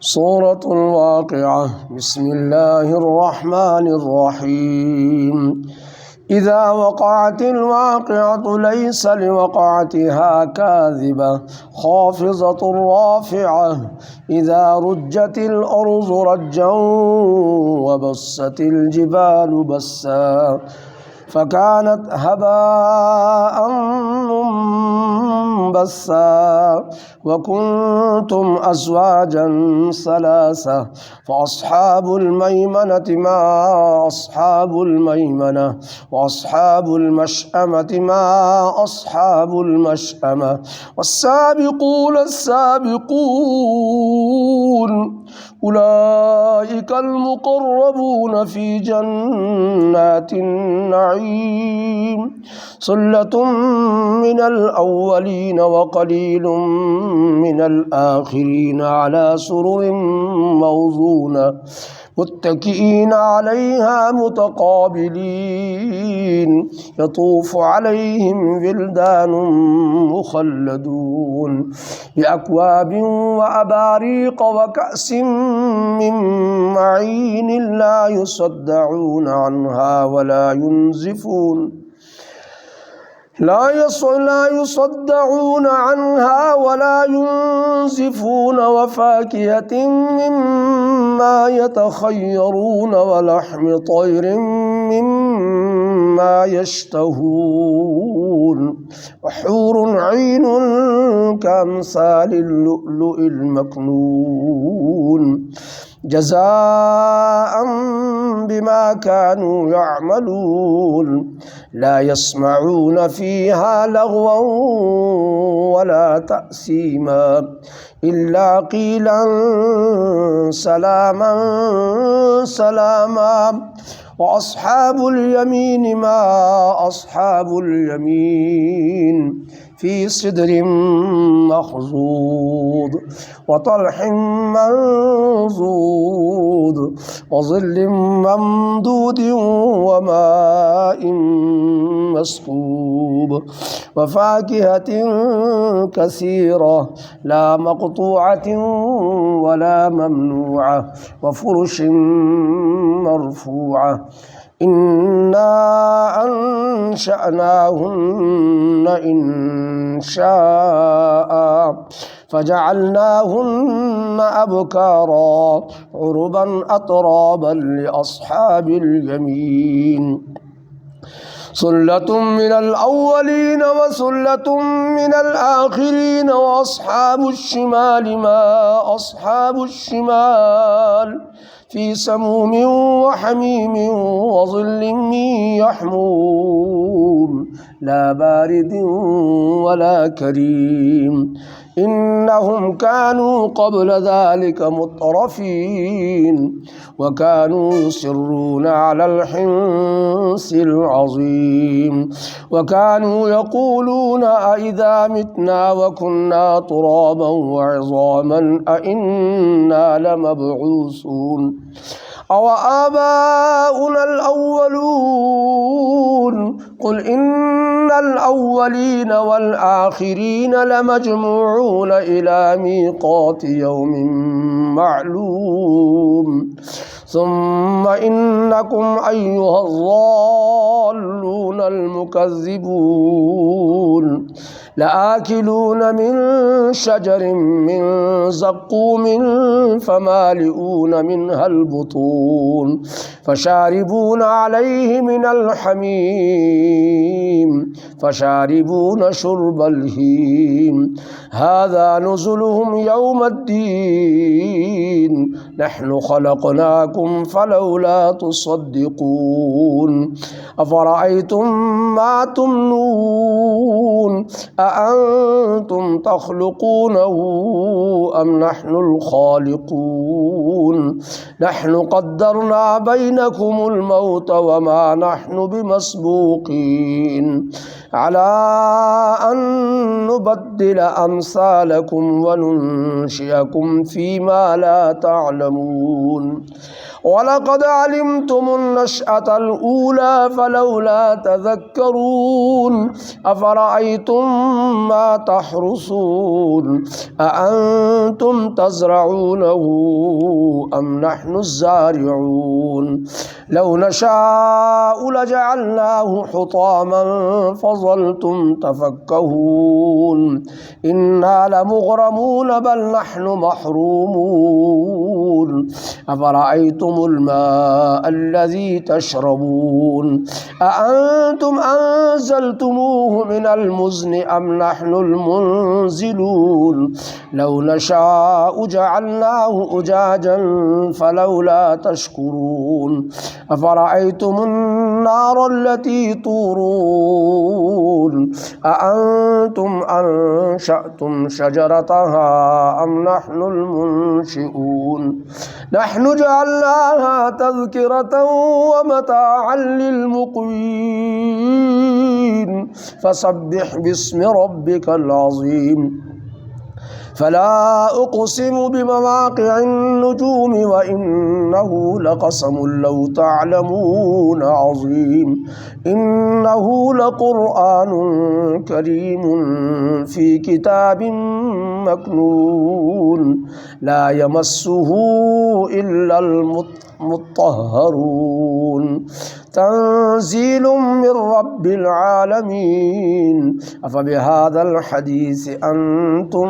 سورة الواقعة. بسم الله الرحمن الرحيم. إذا وقعت الواقعة ليس لوقعتها كاذبة خافضة رافعة إذا رجت الأرض رجا وبست الجبال بسا فكانت هباء منبثا وكنتم أزواجا ثلاثة فأصحاب الميمنة ما أصحاب الميمنة وأصحاب المشأمة ما أصحاب المشأمة والسابقون السابقون أولئك المقربون في جنات النعيم ثلة من الأولين وقليل من الآخرين على سرر موضونة متكئين عليها متقابلين يطوف عليهم ولدان مخلدون بأكواب وأباريق وكأس من معين لا يصدعون عنها ولا ينزفون لا يصدعون عنها ولا ينزفون وفاكهة مما يتخيرون ولحم طير مما يشتهون وحور عين كأمثال اللؤلؤ المكنون جزاء بما كانوا يعملون لا يسمعون فيها لغوا ولا تأثيما إلا قيلا سلاما سلاما وأصحاب اليمين ما أصحاب اليمين في سدر مخضود وطلح منضود وظل ممدود وماء مسكوب وفاكهة كثيرة لا مقطوعة ولا ممنوعة وفرش مرفوعة إنا أنشأناهن إنشاء فجعلناهن أبكارا عربا أترابا لأصحاب اليمين ثلة من الأولين وثلة من الآخرين وأصحاب الشمال ما أصحاب الشمال في سموم وحميم وظل من يحموم لا بارد ولا كريم إنهم كانوا قبل ذلك مترفين وكانوا يصرون على الحنث العظيم وكانوا يقولون أإذا متنا وكنا ترابا وعظاما أإنا لمبعوثون أو آباؤنا الأولون قل إن الأولين والآخرين لمجموعون إلى ميقات يوم معلوم ثم إنكم أيها الضالون المكذبون لآكلون من شجر من زقوم فمالئون منها البطون فشاربون عليه من الحميم فشاربون شرب الهيم هذا نزلهم يوم الدين نحن خلقناكم فلولا تصدقون أفرأيتم ما تمنون أأنتم تخلقونه أم نحن الخالقون نحن قدرنا بينكم الموت وما نحن بمسبوقين الصادقين على أن نبدل أمثالكم وننشئكم فيما لا تعلمون ولقد علمتم النشأة الأولى فلولا تذكرون أفرأيتم ما تحرثون أأنتم تزرعونه أم نحن الزارعون لو نشاء لجعلناه حطاما فظلتم تفكهون إنا لمغرمون بل نحن محرومون أفرأيتم الماء الذي تشربون أأنتم أنزلتموه من المزن أم نحن المنزلون لو نشاء جعلناه أجاجا فلولا تشكرون أفرأيتم النار التي تورون أأنتم أنشأتم شجرتها أم نحن المنشئون نحن جعلناها تذكرة ومتاعا للمقوين فسبح باسم ربك العظيم فلا أقسم بمواقع النجوم وإنه لقسم لو تعلمون عظيم إنه لقرآن كريم في كتاب مكنون لا يمسه إلا المطهرون تنزيل من رب العالمين أفبهذا الحديث أنتم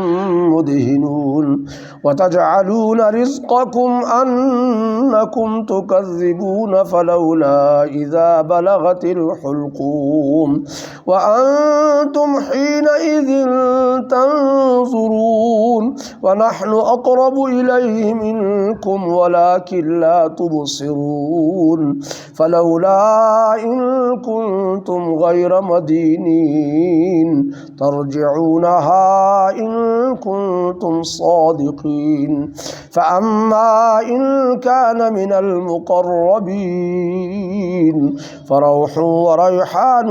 مدهنون وتجعلون رزقكم أنكم تكذبون فلولا إذا بلغت الحلقوم وأنتم حينئذ تنظرون ونحن أقرب إليه منكم ولكن لا تبصرون فلولا إن كنتم غير مدينين ترجعونها إن كنتم صادقين فأما إن كان من المقربين فروح وريحان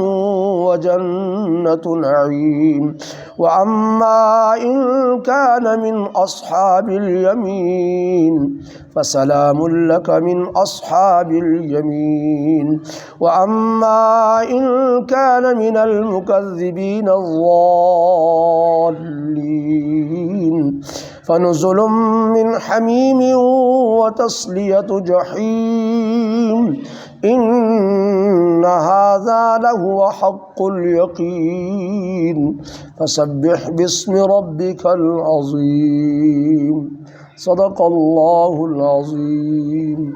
وجنة نعيم وأما إن كان من أصحاب اليمين فسلام لك من أصحاب اليمين وأما إن كان من المكذبين الضالين فنزل من حميم وتصلية جحيم إن هذا لهو حق اليقين فسبح باسم ربك العظيم صدق الله العظيم.